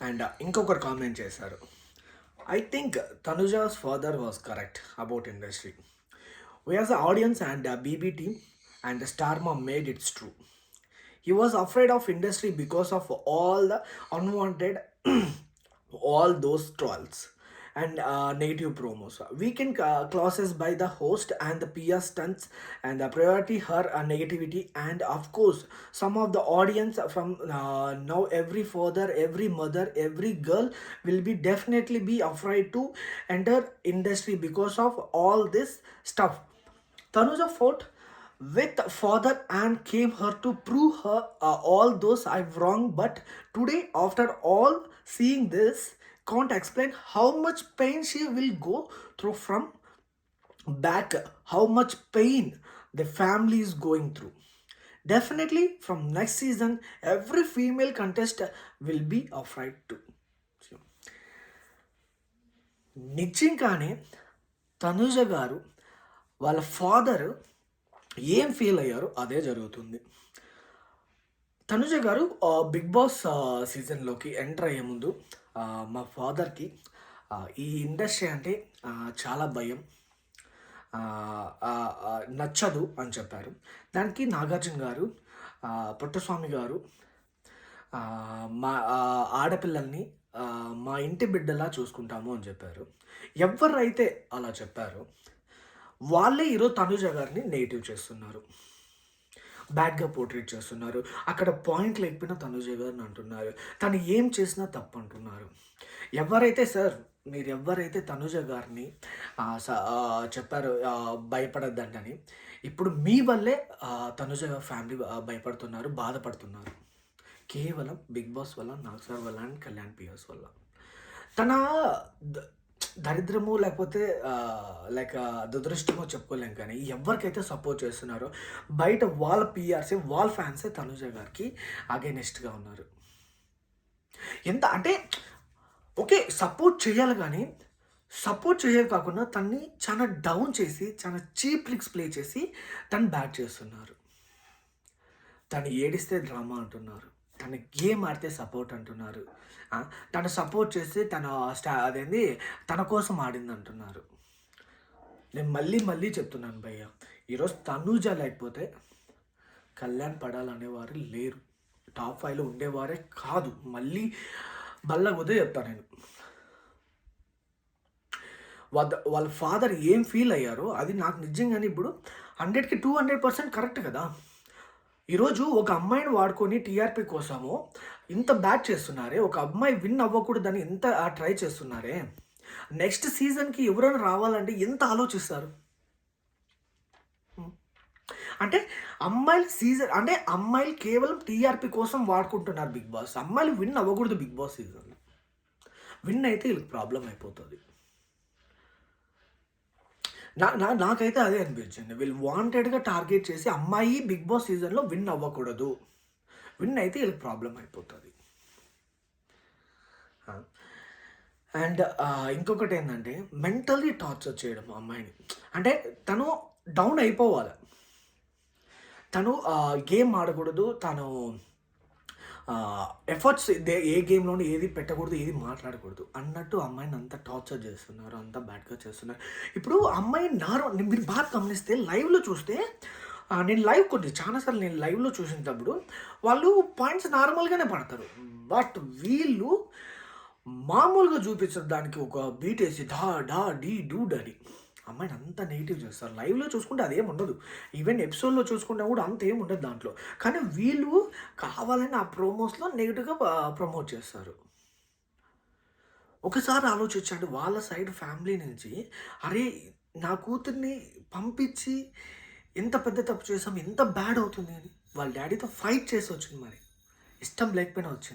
And ఇంకొకరు comment చేశారు. I think Tanuja's father was correct about industry. We as the audience and BB team and the Star Mom made it true. He was afraid of industry because of all the unwanted, all those trolls and negative promos. We can clauses by the host and the PR stunts and priority her negativity, and of course some of the audience from now every father, every mother, every girl will be definitely be afraid to enter industry because of all this stuff. Tanuja fought with father and came her to prove her all those I'm wrong. But today, after all seeing this, can't explain how much pain she will go through from back, how much pain the family is going through. Definitely, from next season, every female contestant will be afraid too. నిజంగానే తనుజ గారు వాళ్ళ father ఏం feel అయ్యారో అదే జరుగుతుంది. తనుజ గారు big boss సీజన్లోకి enter అయ్యే ముందు మా ఫాదర్కి ఈ ఇండస్ట్రీ అంటే చాలా భయం, నచ్చదు అని చెప్పారు. దానికి నాగార్జున గారు, పుట్టస్వామి గారు మా ఆడపిల్లల్ని మా ఇంటి బిడ్డలా చూసుకుంటాము అని చెప్పారు. ఎవరైతే అలా చెప్పారో వాళ్ళే ఈరోజు తనుజ గారిని నెగిటివ్ చేస్తున్నారు, బ్యాడ్గా పోర్ట్రేట్ చేస్తున్నారు. అక్కడ పాయింట్ లేకపోయినా తనుజ గారిని అంటున్నారు, తను ఏం చేసినా తప్పు అంటున్నారు. ఎవరైతే సార్ మీరు ఎవరైతే తనుజ గారిని చెప్పారో భయపడద్దంటని, ఇప్పుడు మీ వల్లే తనుజ ఫ్యామిలీ భయపడుతున్నారు, బాధపడుతున్నారు. కేవలం బిగ్ బాస్ వల్ల, నాగ్ సార్ వల్ల అండ్ కళ్యాణ్ పియర్స్ వల్ల. తన దరిద్రము లేకపోతే లైక్ దురదృష్టమో చెప్పుకోలేం, కానీ ఎవరికైతే సపోర్ట్ చేస్తున్నారో బయట వాళ్ళ పిఆర్సే, వాళ్ళ ఫ్యాన్సే తనుజ గారికి అగైనెస్ట్గా ఉన్నారు. ఎంత అంటే ఓకే సపోర్ట్ చేయాలి, కానీ సపోర్ట్ చేయాలి కాకుండా తన్ని చాలా డౌన్ చేసి, చాలా చీప్ ట్రిక్స్ ప్లే చేసి తను బ్యాట్ చేస్తున్నారు. తను ఏడిస్తే డ్రామా అంటున్నారు, తన గేమ్ ఆడితే సపోర్ట్ అంటున్నారు, తను సపోర్ట్ చేసి అదేంది తన కోసం ఆడింది అంటున్నారు. నేను మళ్ళీ మళ్ళీ చెప్తున్నాను భయ్య, ఈరోజు తనుజ లేకపోతే కళ్యాణ్ పడాలనేవారు లేరు, టాప్ 5లో ఉండేవారే కాదు. మళ్ళీ బల్ల ఉదయం చెప్తాను నేను. వాళ్ళ ఫాదర్ ఏం ఫీల్ అయ్యారో అది నాకు నిజంగానే ఇప్పుడు 100కి 200% కరెక్ట్ కదా. ఈరోజు ఒక అమ్మాయిని వాడుకొని టీఆర్పీ కోసము ఇంత బ్యాట్ చేస్తున్నారే, ఒక అమ్మాయి విన్ అవ్వకూడదని ఎంత ట్రై చేస్తున్నారే, నెక్స్ట్ సీజన్కి ఎవరైనా రావాలంటే ఎంత ఆలోచిస్తారు. అంటే అమ్మాయిలు సీజన్ అంటే అమ్మాయిలు కేవలం టీఆర్పీ కోసం వాడుకుంటున్నారు బిగ్ బాస్. అమ్మాయిలు విన్ అవ్వకూడదు బిగ్ బాస్ సీజన్లో. విన్ అయితే వీళ్ళకి ప్రాబ్లం అయిపోతుంది. నాకైతే అదే అనిపించింది. వీళ్ళు వాంటెడ్గా టార్గెట్ చేసి అమ్మాయి బిగ్ బాస్ సీజన్లో విన్ అవ్వకూడదు, విన్ అయితే వీళ్ళకి ప్రాబ్లం అయిపోతుంది. అండ్ ఇంకొకటి ఏంటంటే మెంటల్లీ టార్చర్ చేయడం అమ్మాయిని. అంటే తను డౌన్ అయిపోవాలి, తను గేమ్ ఆడకూడదు, తను ఎఫర్ట్స్ ఏ గేమ్లోనూ ఏది పెట్టకూడదు, ఏది మాట్లాడకూడదు అన్నట్టు అమ్మాయిని అంత టార్చర్ చేస్తున్నారు, అంత బ్యాడ్గా చేస్తున్నారు. ఇప్పుడు అమ్మాయి మీరు బాగా గమనిస్తే లైవ్లో చూస్తే, నేను చాలాసార్లు నేను లైవ్లో చూసినప్పుడు వాళ్ళు పాయింట్స్ నార్మల్గానే పడతారు, బట్ వీళ్ళు మామూలుగా చూపించరు, దానికి ఒక బీట్ వేసి డా డీ డూడ్ అని అమ్మాయిని అంత నెగిటివ్ చేస్తారు. లైవ్లో చూసుకుంటే అదేం ఉండదు, ఈవెన్ ఎపిసోడ్లో చూసుకుంటే కూడా అంత ఏం ఉండదు దాంట్లో. కానీ వీళ్ళు కావాలని ఆ ప్రోమోస్లో నెగిటివ్గా ప్రమోట్ చేస్తారు. ఒకసారి ఆలోచించండి, వాళ్ళ సైడ్ ఫ్యామిలీ నుంచి అరే నా కూతుర్ని పంపించి ఎంత పెద్ద తప్పు చేసాం, ఎంత బ్యాడ్ అవుతుంది అని వాళ్ళ డాడీతో ఫైట్ చేసి వచ్చింది, మరి ఇష్టం లేకపోయినా వచ్చింది.